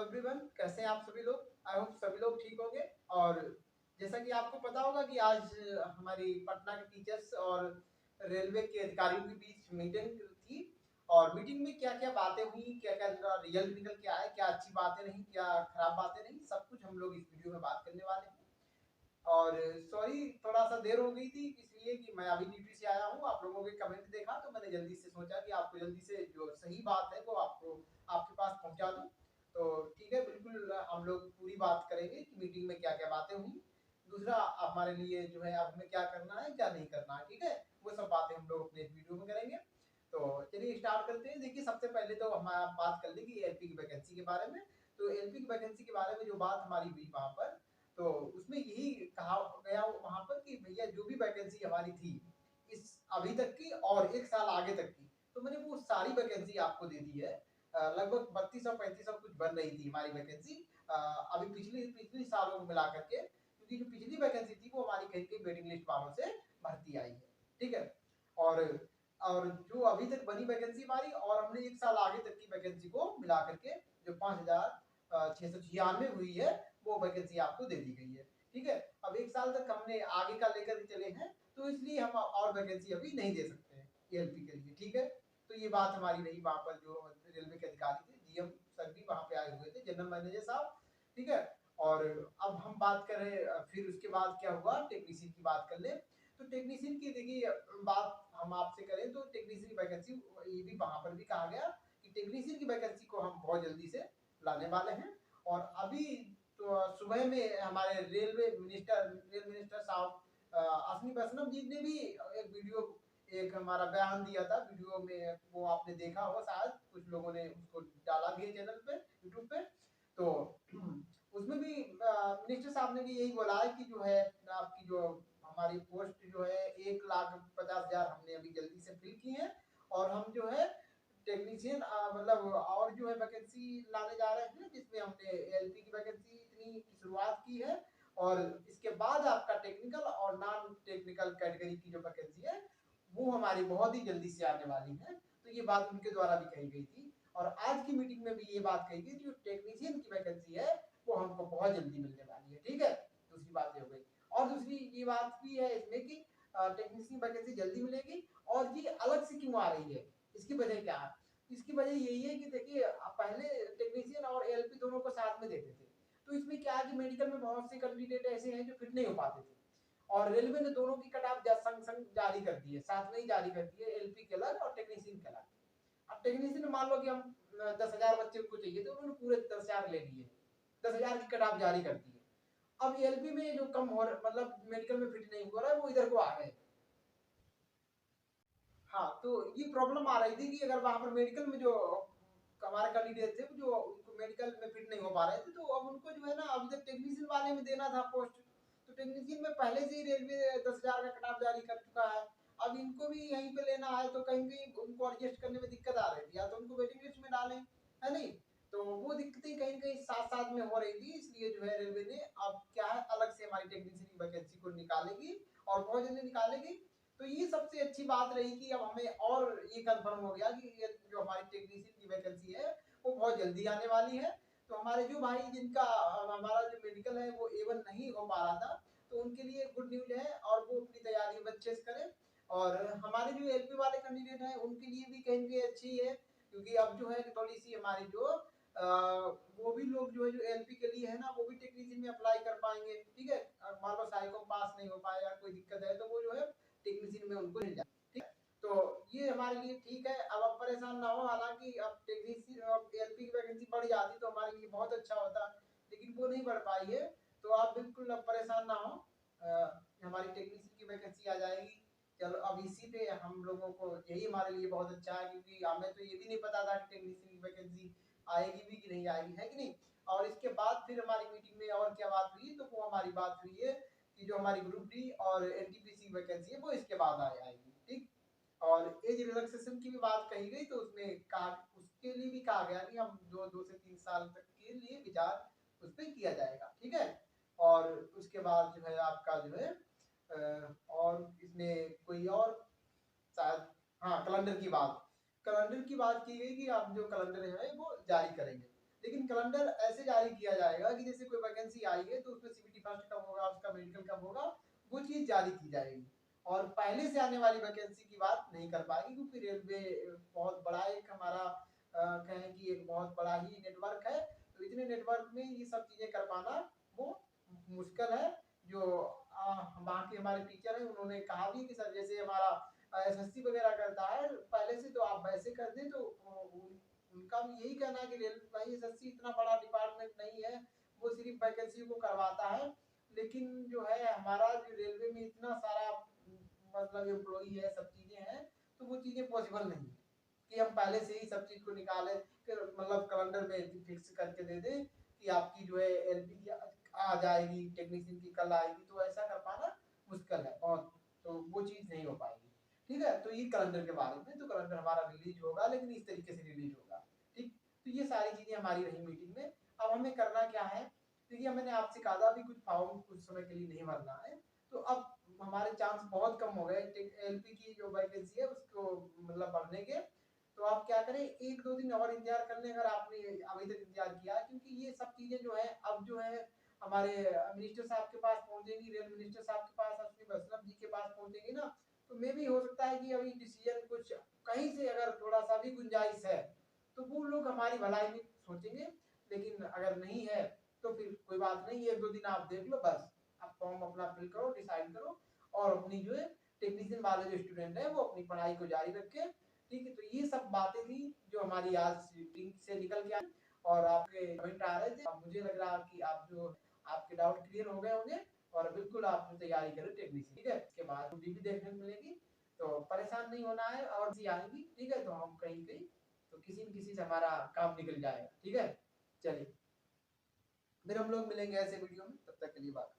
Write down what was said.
Everyone, कैसे हैं आप सभी लोग। आई होप सभी लोग ठीक होंगे। और जैसा कि आपको पता होगा कि आज हमारी पटना के टीचर्स और रेलवे के अधिकारियों के बीच मीटिंग थी। और मीटिंग में क्या क्या बातें हुई, क्या क्या रिजल्ट निकल के आए, क्या अच्छी बातें रही, क्या खराब बातें रही, सब कुछ हम लोग इस वीडियो में बात करने वाले हैं। और सॉरी, थोड़ा सा देर हो गई थी, इसलिए कि मैं अभी ड्यूटी से आया हूँ। आप लोगों के कमेंट देखा तो मैंने जल्दी से सोचा कि आपको जल्दी से जो सही बात है वो आपको आपके पास पहुंचा दूं। तो ठीक है, बिल्कुल हम लोग पूरी बात करेंगे कि मीटिंग में क्या क्या बातें हुई। दूसरा, हमारे लिए जो है अब हमें क्या करना है क्या नहीं करना है, ठीक है, वो सब बातें हम लोग अपने इस वीडियो में करेंगे। तो चलिए स्टार्ट करते हैं। देखिए, सबसे पहले तो हम बात कर लेंगे एलपी की वैकेंसी के बारे में। तो एलपी की वैकेंसी के बारे में जो बात हमारी हुई वहां पर, तो उसमें यही कहा गया वहां पर कि भैया जो भी वैकेंसी हमारी थी इस अभी तक की और एक साल आगे तक की, तो मैंने वो सारी वैकेंसी आपको दे दी है। लगभग 3200 3500 कुछ बन रही थी हमारी वैकेंसी अभी पिछले पिछले सालों को मिला करके, क्योंकि जो पिछली वैकेंसी थी वो हमारी कहीं कहीं वेटिंग लिस्ट वालों से भर्ती आई है, ठीक है। और और जो अभी तक बनी वैकेंसी हमारी और हमने एक साल आगे तक की वैकेंसी को मिला करके जो 5696 हुई है, वो वैकेंसी आपको दे दी गई है, ठीक है। अब एक साल तक हमने आगे का लेकर के चले हैं, तो इसलिए हम और वैकेंसी अभी नहीं दे सकते हैं एएलपी के लिए, ठीक है। तो ये बात हमारी रही वहां पर। जो रेलवे के अधिकारी थे, जीएम सर भी वहां पे आए हुए थे, जनरल मैनेजर साहब, ठीक है। और अब हम बात करें फिर उसके बाद क्या हुआ, टेक्नीशियन की बात कर ले। तो टेक्नीशियन की देखिए बात हम आपसे करें तो टेक्नीशियन की वैकेंसी ये भी वहां पर भी कहा गया कि टेक्नीशियन की वैकेंसी को हम बहुत जल्दी से लाने वाले हैं। और अभी तो सुबह में हमारे रेल मिनिस्टर साहब अश्विनी वैष्णव जी ने भी एक वीडियो, एक हमारा बयान दिया था वीडियो में, वो आपने देखा होगा शायद, कुछ लोगों ने उसको डाला भी है चैनल पे, यूट्यूब पे। तो उसमें भी मिनिस्टर साहब ने भी यही बोला है कि जो है आपकी जो हमारी पोस्ट जो है 1,50,000 हमने अभी जल्दी से फिल की है। और हम जो है टेक्नीशियन मतलब और जो है वैकेंसी लाने जा रहे हैं, जिसमें हमने एलपी की वैकेंसी इतनी की शुरुआत की है। और इसके बाद आपका टेक्निकल और नॉन टेक्निकल कैटेगरी की जो वैकेंसी है वो हमारी बहुत ही जल्दी से आने वाली है। तो ये बात उनके द्वारा भी कही गई थी। और आज की मीटिंग में भी ये बात कही गई, जो टेक्नीशियन की वैकेंसी है वो हमको बहुत जल्दी मिलने वाली है, ठीक है। दूसरी बात ये हो गई। और दूसरी ये बात भी है इसमें कि टेक्नीशियन वैकेंसी जल्दी मिलेगी। और ये अलग से क्यों आ रही है, इसकी वजह क्या है? इसकी वजह यही है कि देखिए, पहले टेक्नीशियन और एलपी दोनों को साथ में देते थे। तो इसमें क्या है कि मेडिकल में बहुत से कैंडिडेट ऐसे हैं जो फिट नहीं हो पाते थे, और रेलवे ने दोनों की कट ऑफ संग संग जारी कर दी है, साथ में ही जारी कर दी है, एलपी के अलग और टेक्नीशियन के अलग। अब टेक्नीशियन में मान लो कि हम 10,000 बच्चे को चाहिए, तो उन्होंने पूरे 10,000 ले लिए, 10,000 की कट ऑफ जारी कर दी है। अब एलपी में जो कम हो मतलब मेडिकल में फिट नहीं हो रहा है, वो इधर को आ गए। हाँ, तो ये प्रॉब्लम आ रही थी कि अगर वहां पर मेडिकल में जो हमारे कैंडिडेट थे जो उनको मेडिकल में फिट नहीं हो पा रहे थे, तो अब उनको जो है ना अभी तक टेक्नीशियन वाले में देना था पोस्ट। तो टेक्नीशियन में पहले से ही रेलवे 10,000 का कटाव जारी कर चुका है। अब इनको भी यहीं पे लेना है, तो कहीं कहीं उनको एडजस्ट करने में दिक्कत आ रही थी, या तो उनको वेटिंग लिस्ट में डालें, है नहीं। तो वो दिक्कतें कहीं कहीं साथ साथ में हो रही थी, इसलिए जो है रेलवे ने अब क्या है अलग से हमारी टेक्नीशियन की वैकेंसी को निकालेगी, और बहुत जल्दी निकालेगी। तो ये सबसे अच्छी बात रही कि अब हमें और ये कंफर्म हो गया कि ये जो हमारी टेक्नीशियन की वैकेंसी है वो बहुत जल्दी आने वाली है। तो हमारे जो भाई जिनका हमारा जो मेडिकल है वो एवन नहीं हो पा रहा था, तो उनके लिए गुड न्यूज है, और वो अपनी तैयारी अच्छे से करें। और हमारे जो एलपी वाले कैंडिडेट हैं उनके लिए भी कहीं अच्छी है, क्योंकि अब जो है थोड़ी सी हमारी जो वो भी लोग जो है जो एलपी के लिए है ना, वो भी टेक्नीशियन में अप्लाई कर पाएंगे, ठीक है। मान लो साइको पास नहीं हो पाया, कोई दिक्कत है, तो वो जो है टेक्नीशियन में उनको मिल जाए, ठीक है। तो ये हमारे लिए ठीक है। अब आप परेशान ना हो, हालांकि अब टेक्नीशियन अब एलपी की वैकेंसी बढ़ जाती तो हमारे लिए बहुत अच्छा होता, लेकिन वो नहीं बढ़ पाई है। तो आप बिल्कुल अब परेशान ना हो, हमारी टेक्नीशियन की वैकेंसी आ जाएगी। चलो, अब इसी पे हम लोगों को यही हमारे लिए बहुत अच्छा है, क्योंकि हमें तो ये भी नहीं पता था कि टेक्नीशियन की वैकेंसी आएगी भी कि नहीं आएगी, है कि नहीं। और इसके बाद फिर हमारी मीटिंग में और क्या बात हुई, तो वो हमारी बात हुई है कि जो हमारी ग्रुप डी और एनटीपीसी वैकेंसी है वो इसके बाद आएगी, ठीक। और एज रिलैक्सेशन की भी बात कही गई, तो उसमें कहा, उसके लिए भी कहा गया कि हम 2 से 3 साल तक के लिए विचार उस पर किया जाएगा, ठीक है। और उसके बाद जो है आपका जो है और इसमें कोई और शायद, हाँ, कैलेंडर की बात की गई कि आप जो कैलेंडर है वो जारी करेंगे। लेकिन कैलेंडर ऐसे जारी किया जाएगा कि जैसे कोई वैकेंसी आई है तो उसमें सीबीटी फर्स्ट कब होगा, उसका मेडिकल कब होगा, वो चीज जारी की जाएगी। और पहले से आने वाली वैकेंसी की बात नहीं कर पाएगी, क्योंकि रेलवे बहुत बड़ा एक हमारा कहें कि एक बहुत बड़ा ही नेटवर्क है। तो इतने नेटवर्क में ये सब चीजें कर पाना वो मुश्किल है। जो वहाँ के हमारे टीचर हैं उन्होंने कहा भी कि सर जैसे हमारा एसएससी वगैरह करता है पहले से, तो आप वैसे कर दें। तो उनका भी यही कहना है कि रेलवे भाई एसएससी इतना बड़ा डिपार्टमेंट नहीं है, वो सिर्फ वैकेंसी को करवाता है। लेकिन जो है हमारा जो रेलवे में इतना सारा मतलब एम्प्लॉई है, सब चीजें हैं, तो वो चीजें पॉसिबल नहीं है कि हम पहले से ही सब चीज को निकालें, फिर मतलब कैलेंडर में फिक्स करके दे दें कि आपकी जो है एलपी आ जाएगी, टेक्नीशियन की कल आएगी। तो ऐसा कर पाना मुश्किल है बहुत, तो वो चीज नहीं हो पाएगी। ठीक है, तो ये कैलेंडर के बारे में, तो कैलेंडर हमारा रिलीज होगा, लेकिन इस तरीके से रिलीज होगा। ठीक, तो ये सारी चीजें हमारी रही मीटिंग में। अब हमें करना क्या है, देखिए मैंने आपसे कहा था अभी कुछ फॉर्म कुछ समय के लिए नहीं भरना है। तो अब हमारे चांस बहुत कम हो गए एलपी की जो वैकेंसी है उसको मतलब भरने के। तो आप क्या करें, एक दो दिन और इंतजार कर लें अगर आपने अभी तक इंतजार किया, क्योंकि ये सब चीजें जो है अब जो है हमारे मिनिस्टर साहब के पास पहुंचेगी, रेल मिनिस्टर साहब के पास, अश्विनी वैष्णव जी के पास पहुंचेगी ना। तो मे भी हो सकता है कि अभी डिसीजन कुछ कहीं से अगर थोड़ा सा भी गुंजाइश है तो वो लोग हमारी भलाई में सोचेंगे। लेकिन अगर नहीं है तो फिर कोई बात नहीं, एक दो दिन आप देख लो बस। आप फॉर्म अपना फिल करो, डिसाइड करो, और अपनी जो है टेक्नीशियन वाले जो स्टूडेंट है वो अपनी पढ़ाई को जारी रखे। ठीक है, तो ये सब बातें थी जो हमारी आज मीटिंग से निकल के आई। और आपके कमेंट आ रहे थे, अब मुझे लग रहा कि आप जो आपके डाउट क्लियर हो गए होंगे, और बिल्कुल आप तैयारी करें टेक्नीशियन। ठीक है, इसके बाद भी देखने को मिलेगी, तो परेशान नहीं होना है। और भी आएंगी, ठीक है, तो हम कहीं कहीं तो किसी न किसी से हमारा काम निकल जाएगा। ठीक है, चलिए फिर हम लोग मिलेंगे ऐसे वीडियो में, तब तक के लिए बात।